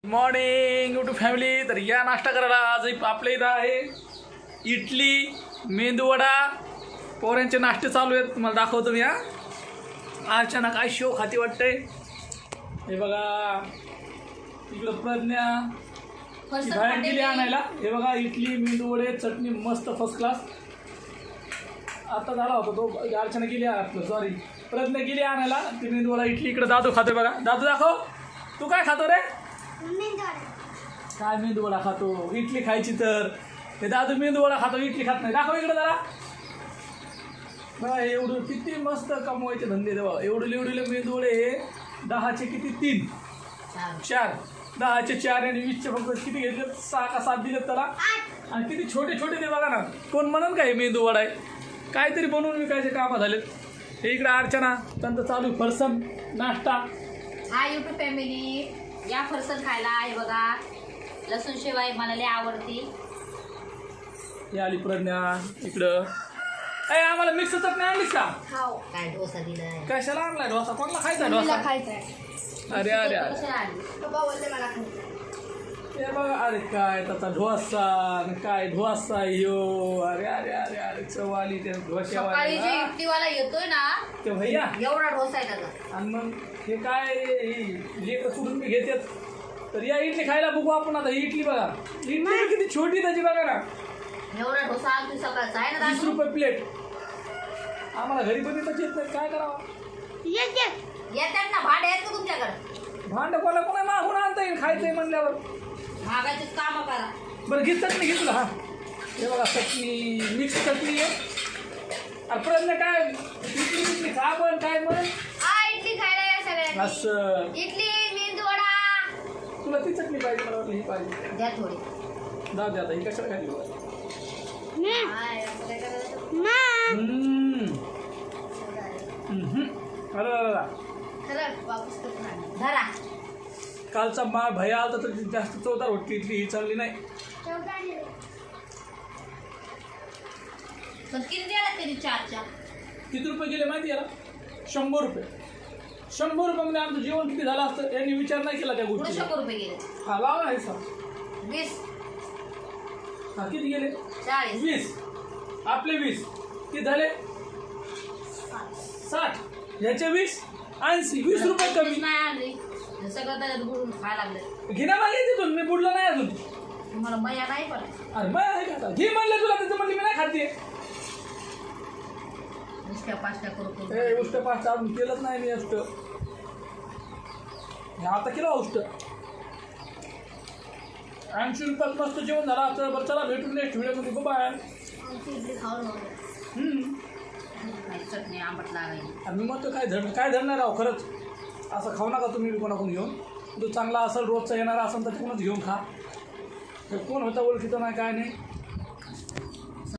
Morning YouTube family. तर या नाश्ता करायला आज आपल्या इथं आहे इडली, मेंदूवडा. पोऱ्यांचे नाश्ते चालू आहेत, तुम्हाला दाखवतो मी. अर्चना काय शो खाती वाटतंय. हे बघा इकडं प्रज्ञा बाहेर गेली आणायला. हे बघा इडली, मेंदूवडे, चटणी मस्त फर्स्ट क्लास. आता झाला होता तो, अर्चना गेली आपलं सॉरी प्रज्ञा गेली आणायला ती मेंदूवडा इडली. इकडं दादू खातोय बघा. दादू दाखव, तू काय खातो रे? काय मेंदूवडा खातो. इडली खायची तर हे दादू मेंदूवडा खातो, इडली खात नाही. दाखव इकडे जरा बघा. एवढं किती मस्त कमवायचे धंदे तेव्हा. एवढे एवढे मेंदूवडे हे 10चे किती 3 4 10चे 4 आणि 20चे फक्त किती घेतले 6 का 7 दिलेत त्याला. आणि किती छोटे छोटे ते बघा ना. कोण म्हणून काय मेंदूवडा आहे, काहीतरी बनवून विकायचे कामं झालेत. हे इकडे अर्चना त्यांचं चालू फरसन नाश्ता. हाय यूट्यूब फॅमिली, या फरसन खायला. हे बघा लसूण शिवाय मला लय आवडते. हे आली प्रज्ञा इकडं. अय आम्हाला मिक्स चटणी आणलीस का? खाऊ. काय डोसा दिलाय. कशाला आणलाय डोसा? कोणाला खायचा डोसा? अरे अरे अरे ते बघा. अरे काय त्याचा डोसा, काय डोसा यो. अरे अरे अरे अरे चवाली ते सकाळी जे डोस्यावाली इडलीवाला येतोय ना ते भैया. एवढा डोसा आहे त्याचा. आणि मग हे काय लेकर सोडून मी घेतात. तर या इडली खायला बघू आपण आता. ही इडली बघा, इडली किती छोटी त्याची बघा ना. एवढा डोसा आणतोय सकाळचा आहे ना. 20 रुपये प्लेट. आम्हाला घरी पण येत नाही, काय करावं. येतात ना भांडे आहेत का तुमच्याकडे? भांड कोणा कोणा मागून आणता येईल खायचंय म्हणल्यावर. मागायचीच काम करा. बरं घे चटणी घेतलं. हा हे बघा चटणी, मिक्स चटणी आहे. अरे प्रश्न काय इडली इडली खा पण काय म्हण इडली खायला या सगळ्यांनी. असं इडली, मेंदूवडा. तुला ती चटणी पाहिजे, मला वाटलं ही पाहिजे. द्या थोडी. जाऊ दे आता, ही कशाला घातली बघा. अरे खरं वापस करून धरा. कालचा माळ भया आलता तर जास्त चवदार होती इडली. ही चालली नाही. पण किती द्यायला त्यांनी 4च्या? किती रुपये गेले माहिती याला? 100 रुपये. 100 रुपयामध्ये आमचं जेवण किती झालं असतं यांनी विचार नाही केला त्या पुढे गोष्टी. 100 रुपये गेले. हा लावा आहे सर. 20. हा किती गेले? 40. 20. आपले 20 किती झाले? 60. ह्याचे 20 80. 20 रुपये कमी. नाही आणली सगळं त्याच्यात बुडून खायला लागलं. घे ना मागे तिथून. मी बुडलो नाही अजून. तुम्हाला मया नाही पण. अरे मग आहे का आता? घे म्हणलं तुला तिथं म्हणली मी नाही खाते. नुसत्या पास्त्या करून हे उष्ट पाच अजून केलंच नाही मी असतं. आता केलं उष्ट. 80 रुपयात मस्त जेवण झालं असतं. बरं चला भेटून नेक्स्ट व्हिडिओमध्ये. बाय. आमची इडली खाऊन चटणी आंबट लागायची. आणि मी म्हणतो काय धरणार आहो खरंच. असं खाऊ नका तुम्ही कोणाकडून घेऊन. तो चांगला असेल रोजचा येणारा असेल तर तिकडूनच घेऊन खा. कोण होता ओळखीचं नाही काय नाही.